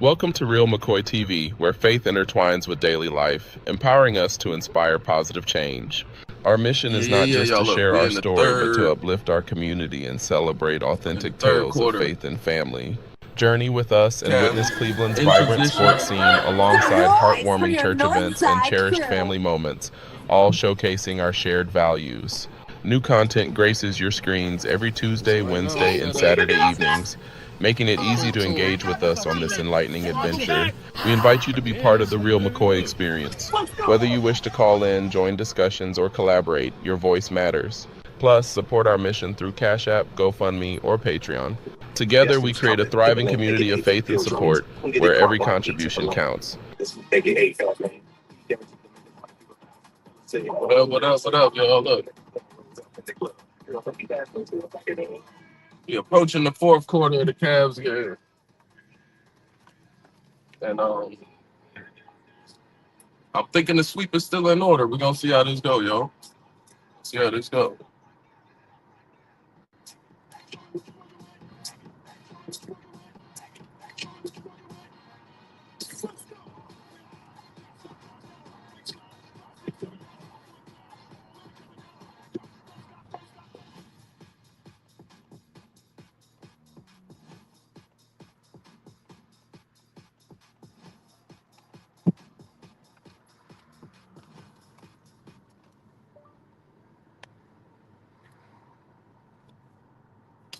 Welcome to Real McCoy TV, where faith intertwines with daily life, empowering us to inspire positive change. Our mission is not just to share our story, but to uplift our community and celebrate authentic tales of faith and family. Journey with us and witness Cleveland's vibrant sports scene alongside heartwarming church events and cherished family moments, all showcasing our shared values. New content graces your screens every Tuesday, Wednesday, and Saturday evenings, making it easy to engage with us on this enlightening adventure. We invite you to be part of the Real McCoy experience. Whether you wish to call in, join discussions, or collaborate, your voice matters. Plus, support our mission through Cash App, GoFundMe, or Patreon. Together, we create a thriving community of faith and support where every contribution counts. What up, y'all? Look. We're approaching the fourth quarter of the Cavs game. And I'm thinking the sweep is still in order. We're going to see how this go, yo. See how this go.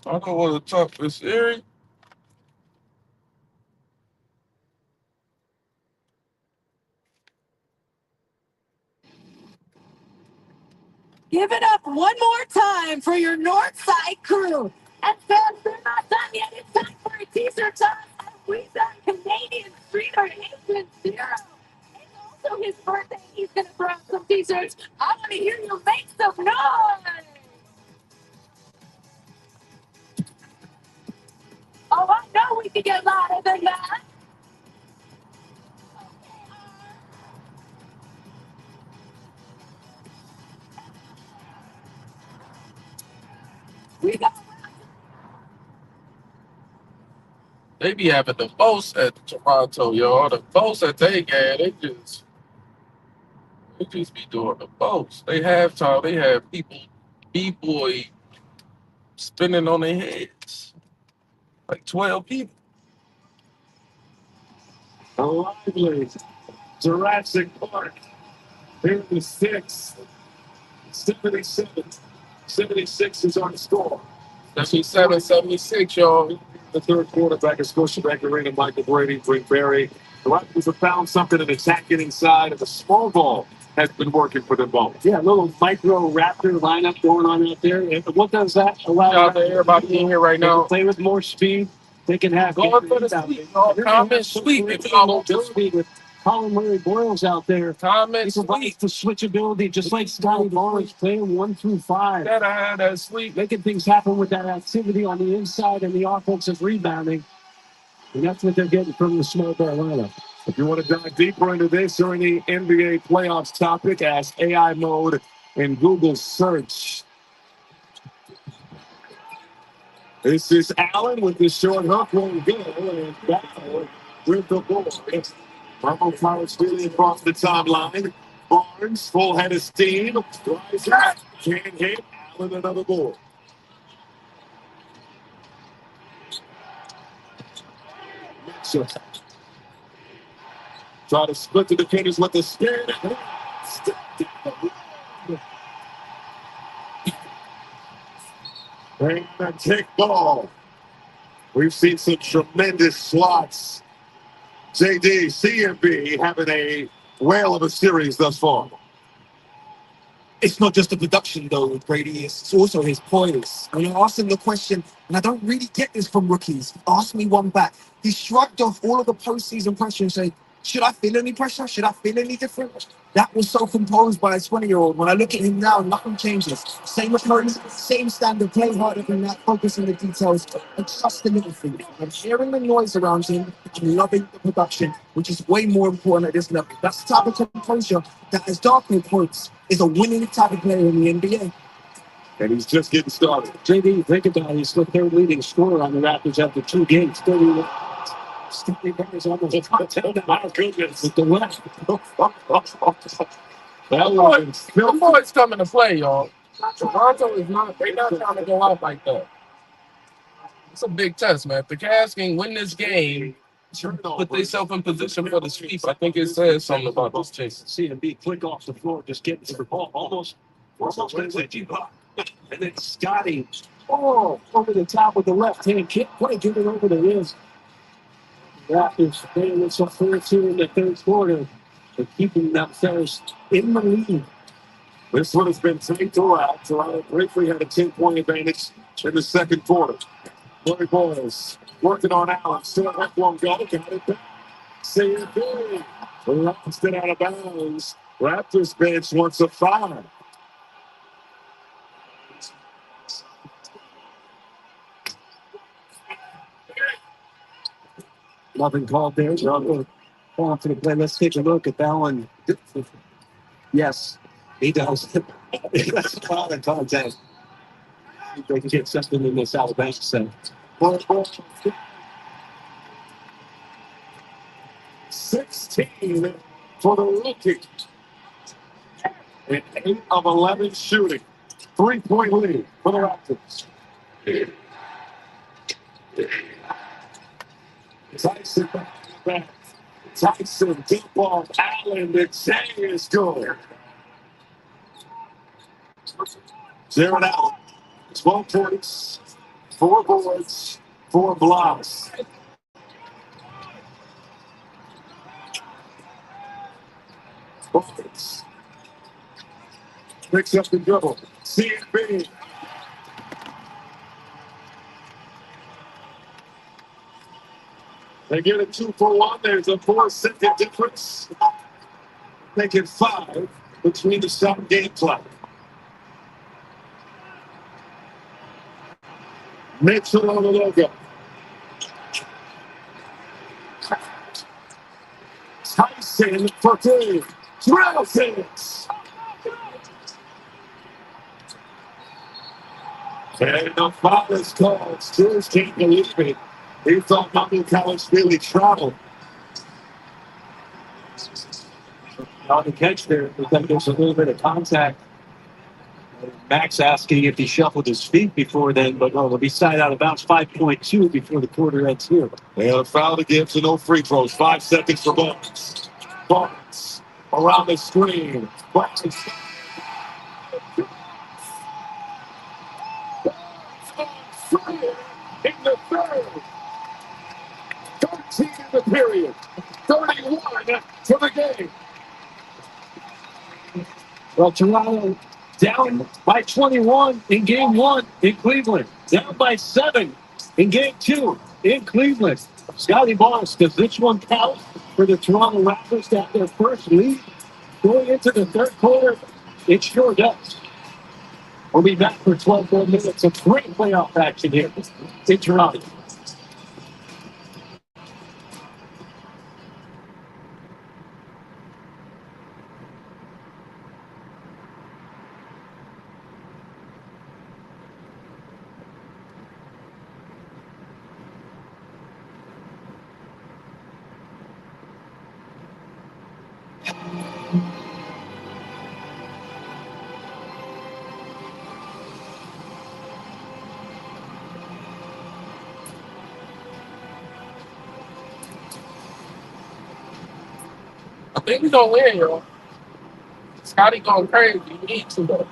I don't want to talk this area. Give it up one more time for your Northside crew. And fans, they're not done yet. It's time for a teaser toss. And we've got Canadian Streeter Agent Zero. It's also his birthday. He's going to throw out some t-shirts. I want to hear you make some noise. Oh, I know we can get louder than that. We got. They be having the most at Toronto, yo. The most that they get, they just be doing the most. They halftime, they have people, B-boy, spinning on their heads. Like 12 people. A lively Jurassic Park. Here in the sixth. 77. 76 is on the score. 77, 76, y'all. The third quarterback is Scotiabank Arena, Michael Brady, Brink Berry. The Raptors have found something in attacking inside, and the small ball has been working for them both. Yeah, a little micro Raptor lineup going on out there. And what does that allow? Shout out to everybody in here right now. Play with more speed. They can have going for the sweep, y'all. Comment sweep if y'all don't do speed with Colin Murray Boyles out there. Comment sweep. The switchability, just like Scotty Barnes playing 1 through 5. Gotta have that sweep. Making things happen with that activity on the inside and the offensive rebounding. And that's what they're getting from the small ball lineup. If you want to dive deeper into this or any NBA playoffs topic, ask AI mode in Google search. This is Allen with the short hook. Won't go and back with the ball. Marco Flowers really across the timeline. Barnes, full head of steam. Drives out. Can't hit. Allen another ball. Mitchell. Try to split the defenders with the spin. And a kick ball. We've seen some tremendous slots. JD, CMB having a whale of a series thus far. It's not just the production, though, Brady. It's also his poise. When I asked him the question, and I don't really get this from rookies, he asked me one back. He shrugged off all of the postseason pressure and said, should I feel any pressure? Should I feel any different? That was so composed by a 20-year-old. When I look at him now, nothing changes. Same approach, same standard, play harder than that, focus on the details, and trust the little thing. I'm hearing the noise around him, I'm loving the production, which is way more important at this level. That's the type of composure that, as Darko points, is a winning type of player in the NBA. And he's just getting started. JD, think about it. He's the third leading scorer on the Raptors after 2 games. Scotty Barnes almost caught 10 down. My goodness. With the left. The boys coming to play, y'all. Toronto is not, they're not trying to go out like that. It's a big test, man. If the Cavs can win this game, put themselves in position for the sweep, I think it says something about this team. CMB quick off the floor, just getting to the ball. Almost a buck. And then Scotty, over the top with the left hand kick. Quite get it over the wrist. Raptors playing with some force here in the third quarter. They're keeping themselves in the lead. This one has been tight throughout. Toronto briefly had a 10-point advantage in the second quarter. Boy boys working on Allen. Still have one go. Got it back. CMB lost it out of bounds. Raptors bench wants a foul. Nothing called there. Going to the play. Let's take a look at that one. Yes, he does. That's a foul in contact. They can get something in this Alabama set. 16 for the rookie. And 8 of 11 shooting. 3-point lead for the Raptors. Tyson back. Tyson deep ball. Allen, the J is good. Jared Allen. 12 points, 4 boards, 4 blocks. Buckets. Picks up the dribble. CMB. They get a 2-for-1. There's a 4-second difference. Making 5 between the shot and game clock. Mitchell on the logo. Tyson for 3. Drills it. And the foul is called. Steelers can't believe it. He thought Michael Collins really traveled. On the catch there, I think there's a little bit of contact. Max asking if he shuffled his feet before then, but no, it'll be side out of bounds. 5.2 before the quarter ends here. They have a foul again, so no free throws. 5 seconds for Barnes. Barnes around the screen. Barnes. In the third. 13 in the period. 31 for the game. Well, Toronto down by 21 in game 1 in Cleveland. Down by 7 in game 2 in Cleveland. Scotty Barnes, does this one count for the Toronto Raptors to have their first lead going into the third quarter? It sure does. We'll be back for 12 more minutes of great playoff action here in Toronto. I think we're going to win, y'all. Scotty going crazy. You need to, though.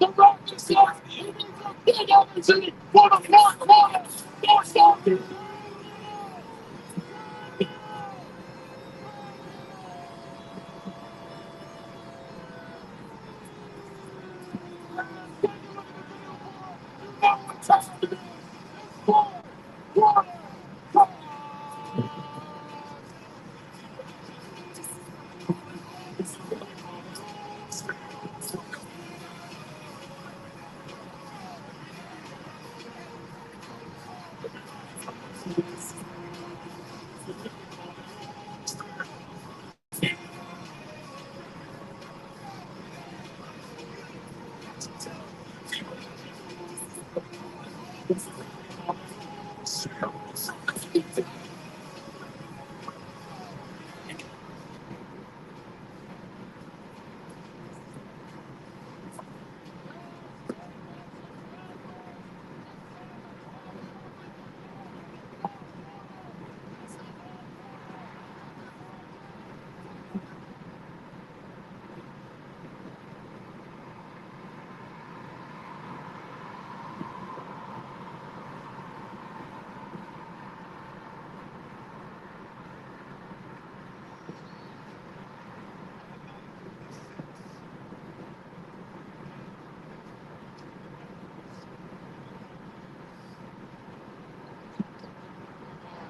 The Raptors are the opportunity for the fourth quarter.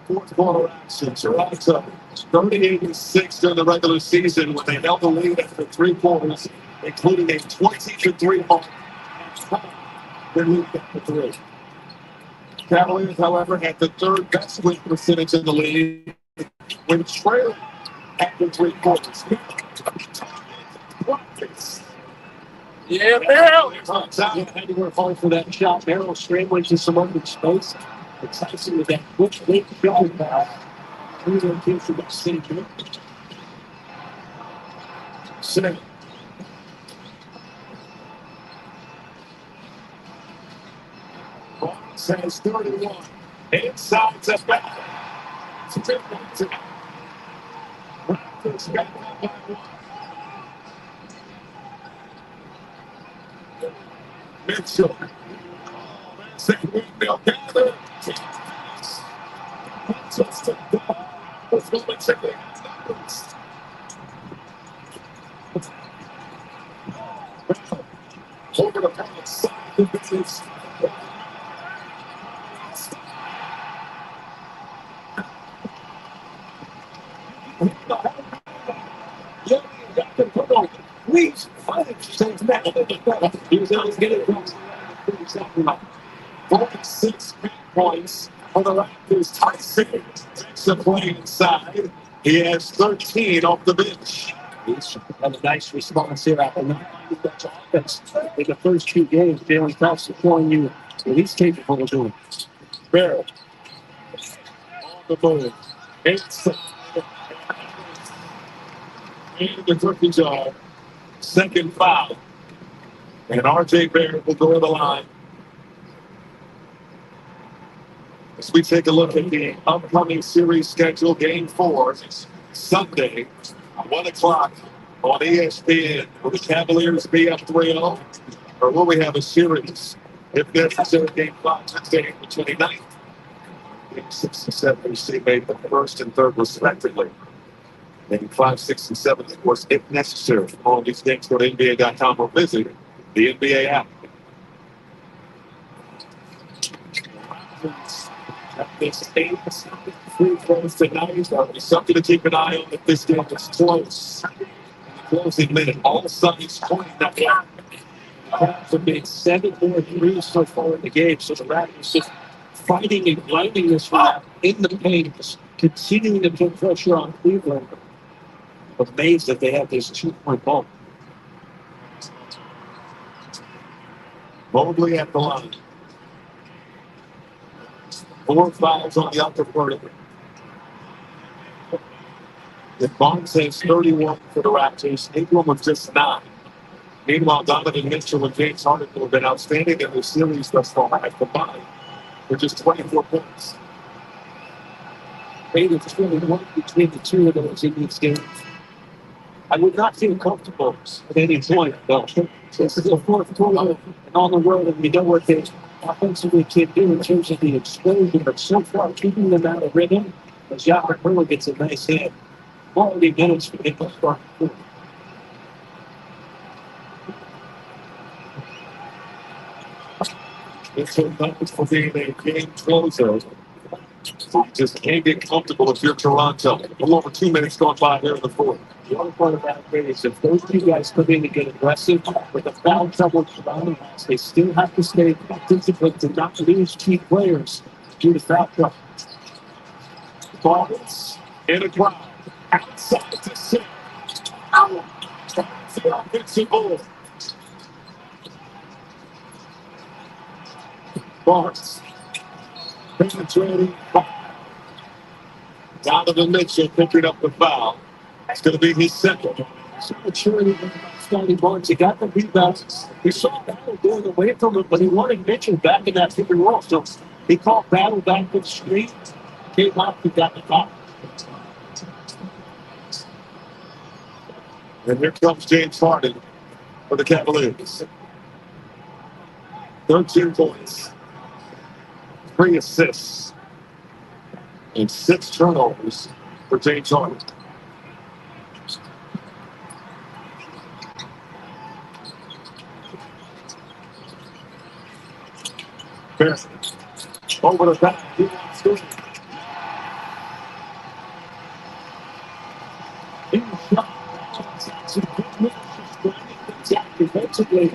Fourth quarter action. Toronto 38-6 during the regular season when they held the lead after 3 quarters, including a 20-3 mark. They moved back to 3. Cavaliers, however, had the third best win percentage in the league when trailing after 3 quarters. Yeah, Merrill. Had to work hard for that shot. Merrill scrambling to some open space. Tyson with that quick late shot pass. Through their team for that city. Second. Says 31. Inside to back. Raptors back by 1. Mitchell. Second windmill gather. Just to go. Let's go and check it out. Over the pass. Side of the business. Yeah, got to put on. Please, 5 back. He was able to get it across. 46 points for the Raptors. Tyson takes the play inside. He has 13 off the bench. He's had a nice response here after not finding much offense in the first 2 games. Jalen Thompson showing you what he's capable of doing. Barrett on the move. Inside. And the rookie job. Second foul. And R.J. Barrett will go to the line. As we take a look at the upcoming series schedule, Game 4, Sunday, 1 o'clock on ESPN. Will the Cavaliers be up 3-0? Or will we have a series? If necessary, Game 5, Wednesday, April 29th. Game 6 and 7, see made the first and third, respectively. Game 5, 6, and 7, of course, if necessary. All these games go to NBA.com or visit the NBA app. This 8 free throws tonight. That'll be something to keep an eye on if this game is close. In the closing minute, all sides pointing that way. Raptors have made 7 more threes so far in the game. So the Raptors just fighting and grinding this one in the paint, just continuing to put pressure on Cleveland. Amazed that they have this 2-point ball. Mobley at the line. 4 fouls on the upper vertical. If Barnes has 31 for the Raptors, Ingram with just 9. Meanwhile, Donovan Mitchell and James Harden have been outstanding in the series thus far at combined, with just 24 points. Maybe it's 21 between the two of those in these games. I would not feel comfortable at any point, though. This is the fourth quarter and on the road, and we know what they offensively can do in terms of the explosion, but so far keeping them out of rhythm as Yahoo really gets a nice hit. Quality minutes for him to start. It's so nice for being a game closer. You just can't get comfortable if you're Toronto. A little over 2 minutes gone by here in the fourth. The other part of that is if those two guys come in and get aggressive with the foul trouble surrounding us, they still have to stay disciplined to not lose key players due to foul trouble. Barnes in a crowd. Outside to six. Out. Tries the offensive ball. Barnes. Penetrating. Donovan Mitchell picking up the foul. It's going to be his second. So maturity from Scotty Barnes. He got the rebounds. He saw Battle going away from him, but he wanted Mitchell back in that pick and roll. So he called Battle back to the screen. Came up, he got the foul. And here comes James Harden for the Cavaliers. 13 points, 3 assists, and 6 turnovers for James Harden. Bears over the back. He wants to. He shot. Some good moves. Defensively.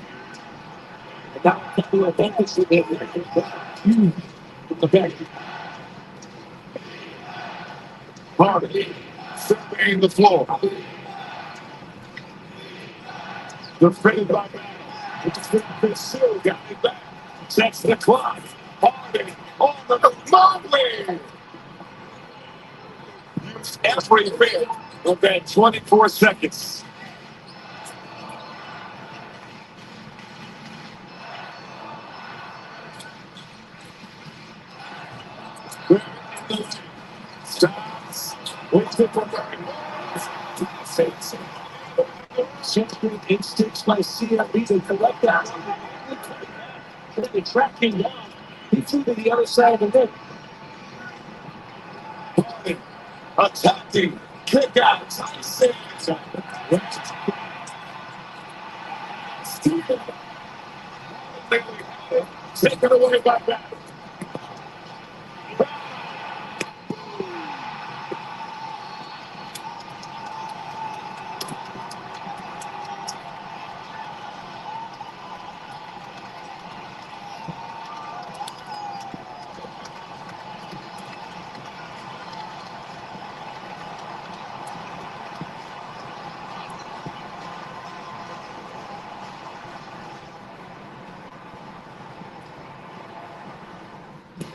And now taking advantage of it. Huge. The back. Harden surveying the floor. Defended by Battle. Still got it back. Sets the clock. Harden on the Mobley. Use every bit of that 24 seconds. Stops. Central instincts by CLB to collect that. The tracking down. He threw to the other side of the net. Attacking. Kick out. Steven. Taken away by Battle.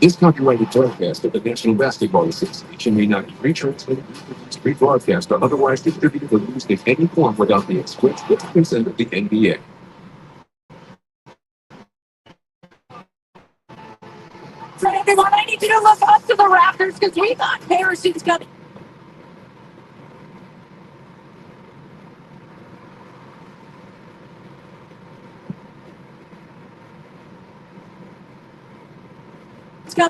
This copyrighted broadcast of the National Basketball Association may not be retransmitted, rebroadcast, or otherwise distributed or used in any form without the express written consent of the NBA. Everyone, I need you to look up to the Raptors because we got parachutes coming. Let's go.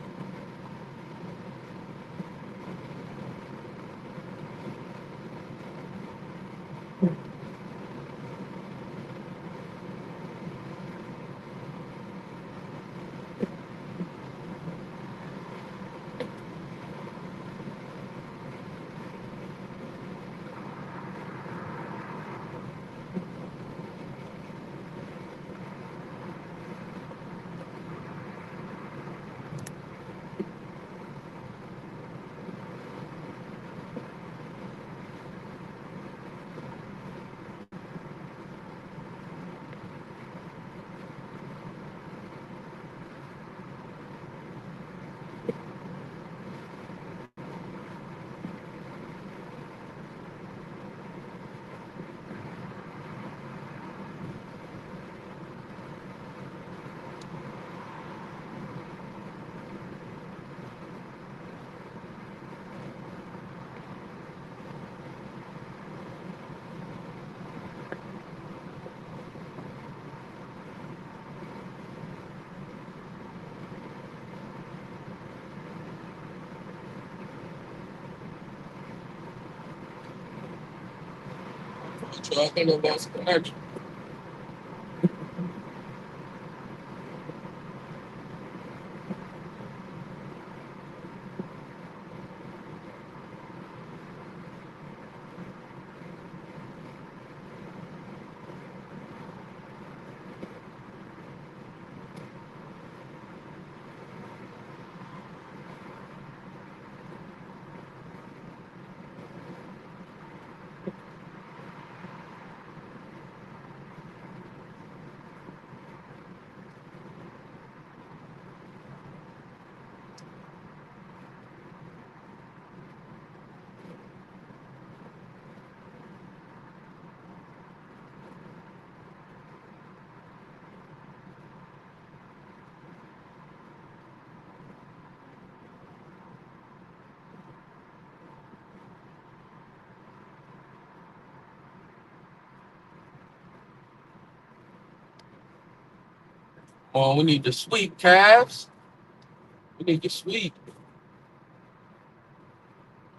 I think I lost connection. Oh, we need to sweep, Cavs. We need to sweep.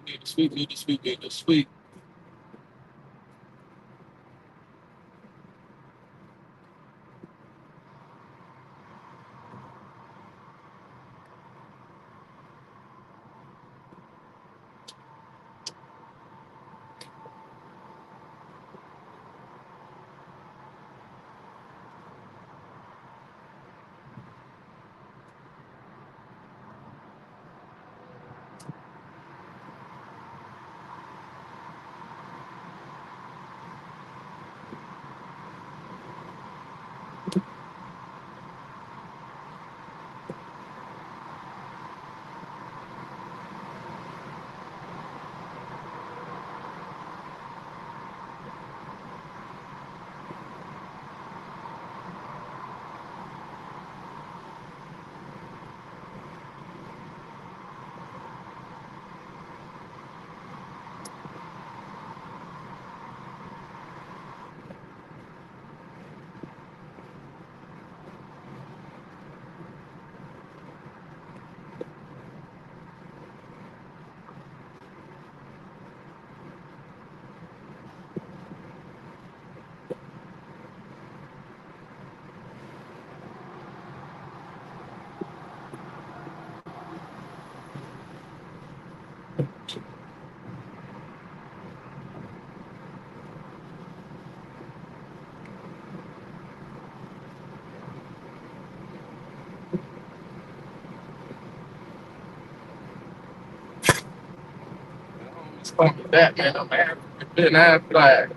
We need to sweep, need to sweep, need to sweep. It's like that, man. I'm African, half black.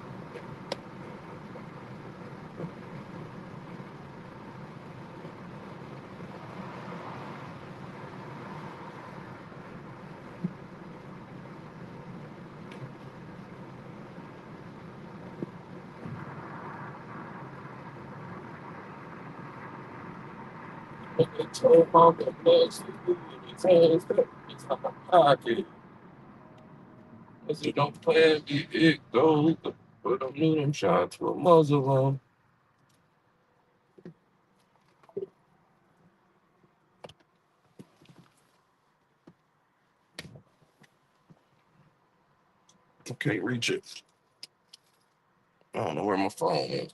But they told all the bloods to do these hands that it's like a pocket. Cause you don't plan me, it goes. But I knew them shot to a muzzle on. I can't reach it. I don't know where my phone is.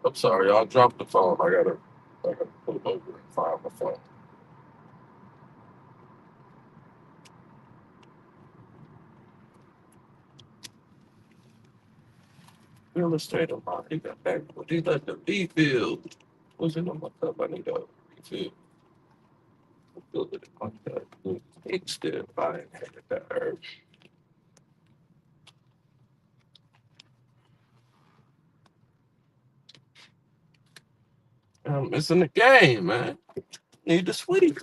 I'm sorry, y'all dropped the phone. I gotta pull over and find my phone. Real estate of mine. He got back. What he let the B build? Was it on my cup? I need to refill. Build it on that. It's still buying that herb. I'm missing the game, man. Need to sweep.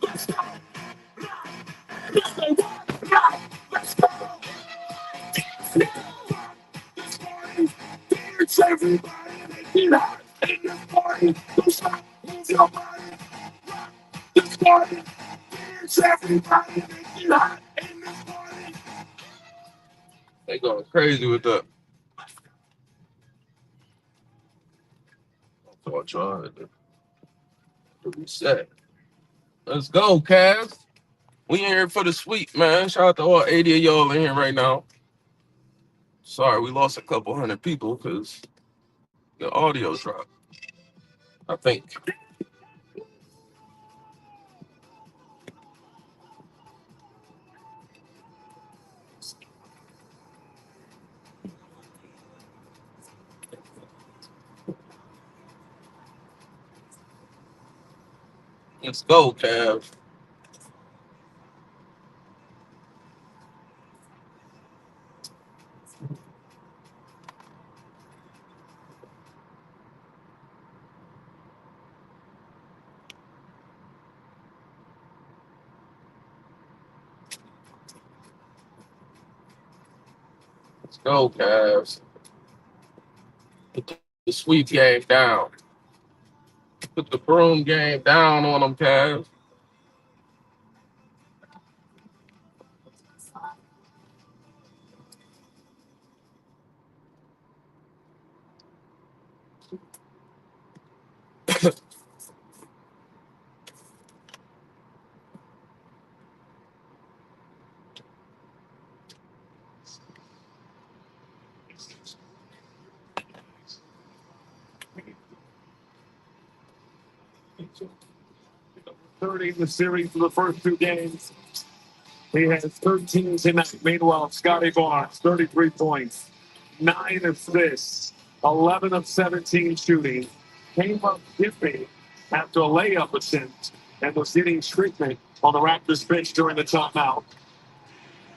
Let's go. Let's go. Let's go. It's everybody making hot in this party. Don't stop, move your body. This party. It's everybody making hot in this party. They going crazy with that. So I tried to reset. Let's go, Cavs. We in here for the sweep, man. Shout out to all 80 of y'all in here right now. Sorry, we lost a couple hundred people because the audio dropped. I think. Let's go, Cavs. Let's go, Cavs. Put the sweep game down. Put the broom game down on them, Cavs. .30 in the series for the first two games. He has 13 tonight. Meanwhile, Scotty Barnes, 33 points, 9 assists, 11 of 17 shooting. Came up dipping after a layup attempt and was getting treatment on the Raptors bench during the timeout.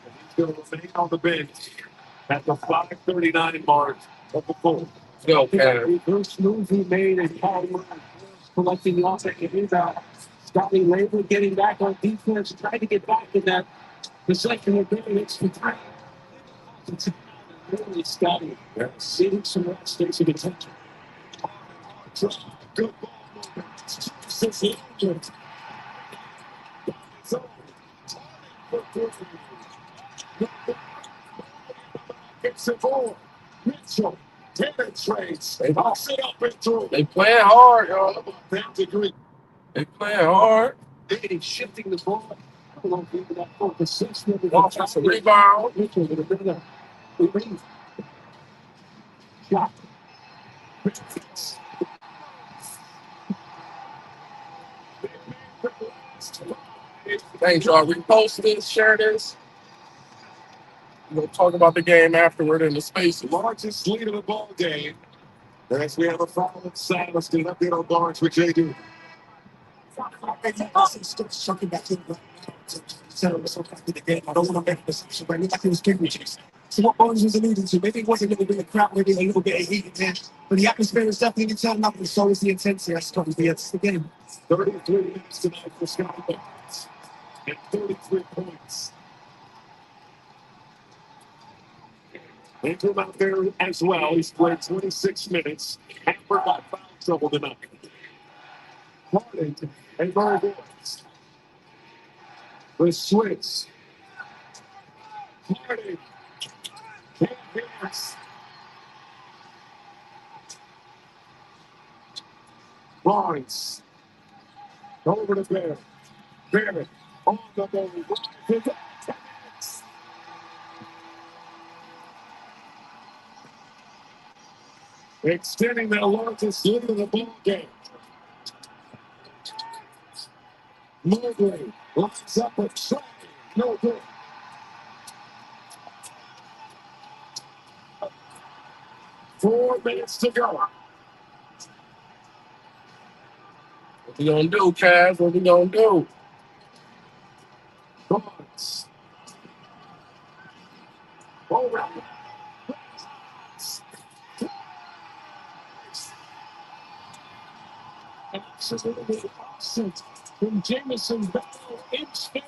He's going to remain on the bench at the 5:39 mark of the fourth. Go, Cavs. The first move he made is Paul collecting the offensive rebound. Scotty Labor getting back on defense, trying to get back in that possession of game. It's the time. Really, Scotty seeing some mistakes of attention. Good ball movement. It's a ball. Mitchell penetrates. They box it up and through. They playing hard, y'all. Degree. They playing hard. He's shifting the ball. I don't know if he that full position. Offensive rebound. Mitchell with a bit of a shot. Thanks, y'all. Repost this, share this. We'll talk about the game afterward in the spaces. Largest lead of the ball game. As we have a foul in silence to update on Barnes with JD. Something back in the game. I don't want to make a assumption, but I think it was Cambridge. So what Barnes was alluding to, maybe it wasn't a little bit of crowd, maybe a little bit of heat in there, but the atmosphere is definitely turning up, and so is the intensity. That's got to be the game. 33 minutes tonight for Scotty Barnes. And 33 points. Ingram out there as well. He's played 26 minutes. Hamper got foul trouble tonight. Harding and Barnes. The switch. Harding. Barnes. Over to Barrett. Barrett on the move. Extending their largest lead of the ball game. Mobley lines up a try. No good. Four minutes to go. What we gonna do, Cavs? What we gonna do? Barnes. Over. from Jameson's battle in space.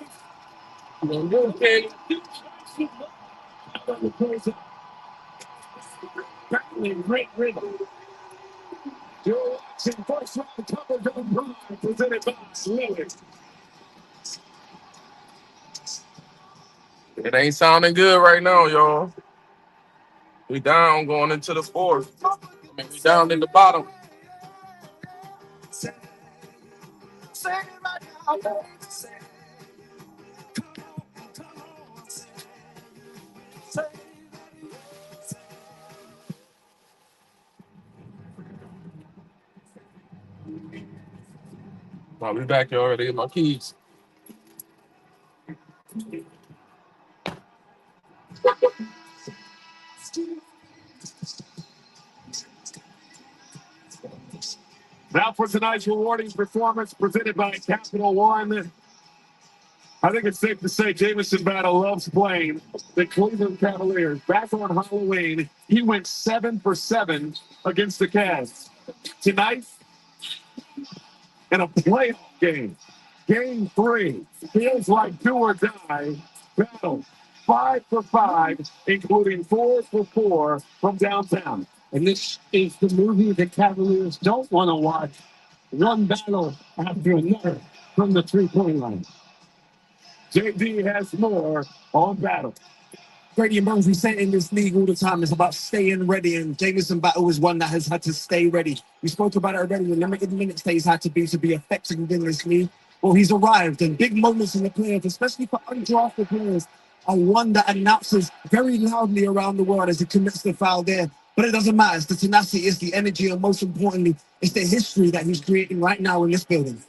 Okay. Great rhythm. You're watching first round coverage on Prime, presented by Lillard. It ain't sounding good right now, y'all. We down going into the fourth. I mean, we down in the bottom. I'll be back, y'all. Ready to get my keys. Now for tonight's rewarding performance presented by Capital One. I think it's safe to say Jamison Battle loves playing the Cleveland Cavaliers. Back on Halloween, he went 7 for 7 against the Cavs. Tonight, in a playoff game, Game 3, feels like do or die. Battle 5 for 5, including 4 for 4 from downtown. And this is the movie the Cavaliers don't want to watch. One battle after another from the three-point line. JD has more on Battle. Brady and Bones, we say it in this league all the time. It's about staying ready, and Jamison Battle is one that has had to stay ready. We spoke about it already. The limited minutes that he's had to be effective in this league. Well, he's arrived, and big moments in the playoffs, especially for undrafted players, are one that announces very loudly around the world as he commits the foul there. But it doesn't matter. It's the tenacity, it's the energy, and most importantly, it's the history that he's creating right now in this building.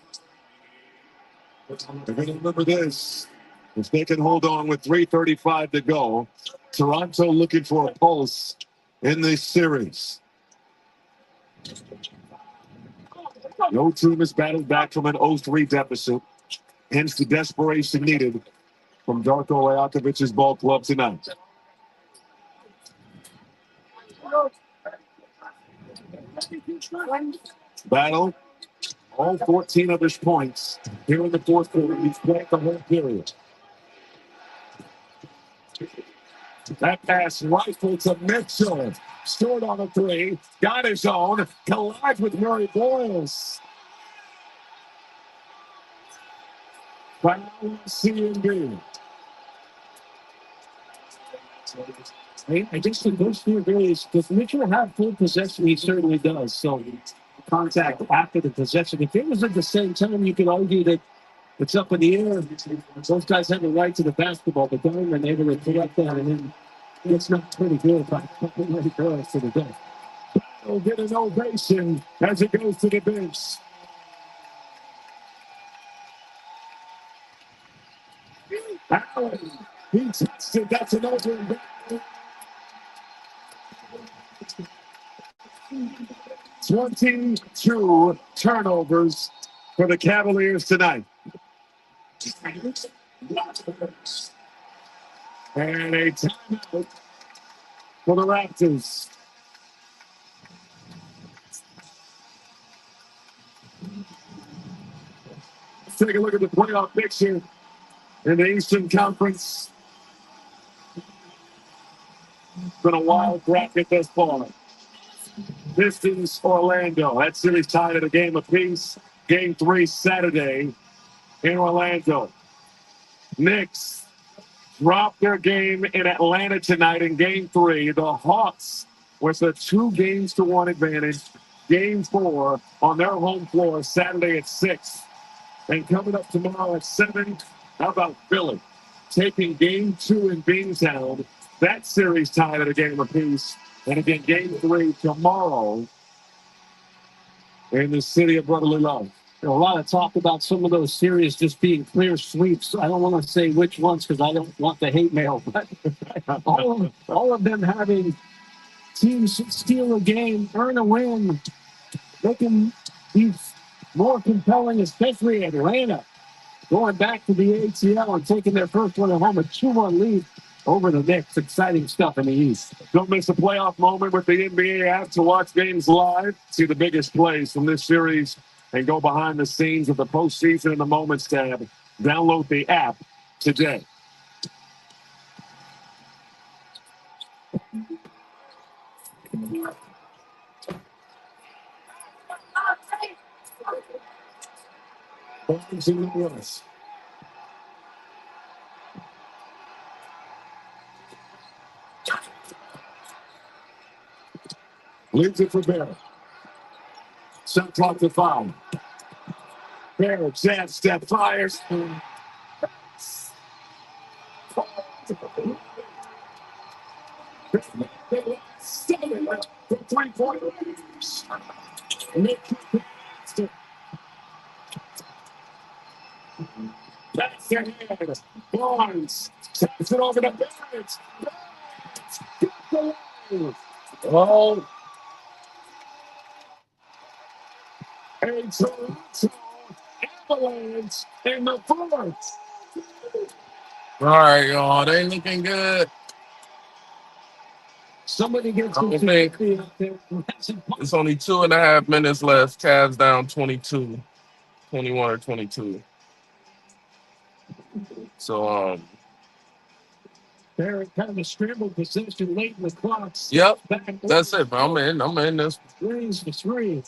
They're going to remember this. If they can hold on with 3:35 to go, Toronto looking for a pulse in this series. No team has battled back from an 0-3 deficit, hence the desperation needed from Darko Rajakovic's ball club tonight. Battle, all 14 of his points here in the fourth quarter. He's played the whole period. That pass rifle to Mitchell. Short on a three. Got his own. Collides with Murray Boyles. Foul C&B. I guess in those two areas, does Mitchell have full possession? He certainly does. So contact after the possession. If it was at the same time, you could argue that it's up in the air. Those guys have the right to the basketball, but they're able to collect that, and then it's not pretty good. But really goes to the bench. He'll get an ovation as it goes to the bench. Allen, he touched it. That's an over. 22 turnovers for the Cavaliers tonight. And a timeout for the Raptors. Let's take a look at the playoff picture in the Eastern Conference. It's been a wild bracket thus far. Pistons, Orlando. That series tied at a game apiece. Game 3 Saturday in Orlando. Knicks dropped their game in Atlanta tonight in Game 3. The Hawks with a 2-1 advantage. Game 4 on their home floor Saturday at 6. And coming up tomorrow at 7, how about Philly? Taking Game 2 in Beantown. That series tied at a game apiece. And again, Game 3 tomorrow in the city of brotherly love. A lot of talk about some of those series just being clear sweeps. I don't want to say which ones because I don't want the hate mail, but all of them having teams steal a game, earn a win, making these more compelling, especially Atlanta, going back to the ATL and taking their first one at home, a 2-1 lead over the Knicks. Exciting stuff in the East. Don't miss a playoff moment with the NBA app to watch games live. See the biggest plays from this series and go behind the scenes of the postseason in the Moments tab. Download the app today. Barnes in the Willis. Leaves it for Barrett. Shot clock to foul. Barrett, jab step, fires. Seven for 3-point leaders. That's their hand. Barnes takes it over to Barrett. Oh, a Toronto Avalanche in the fourth. All right, y'all. They looking good. Somebody gets I think it's only 2.5 minutes left. Cavs down 22, 21 or 22. So, Barrett kind of scrambled possession late in the clock. yep, that's it. I'm in this. Threes for three.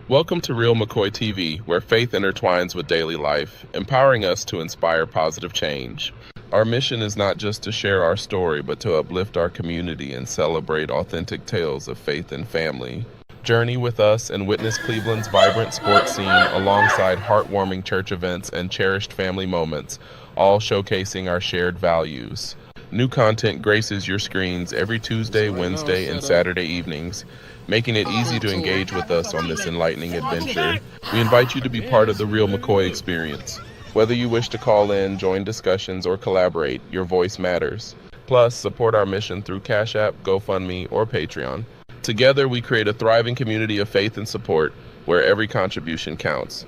Welcome to Real McCoy TV, where faith intertwines with daily life, empowering us to inspire positive change. Our mission is not just to share our story, but to uplift our community and celebrate authentic tales of faith and family. Journey with us and witness Cleveland's vibrant sports scene alongside heartwarming church events and cherished family moments, all showcasing our shared values. New content graces your screens every Tuesday, Wednesday, and Saturday evenings, making it easy to engage with us on this enlightening adventure. We invite you to be part of the Real McCoy experience. Whether you wish to call in, join discussions, or collaborate, your voice matters. Plus, support our mission through Cash App, GoFundMe, or Patreon. Together, we create a thriving community of faith and support where every contribution counts.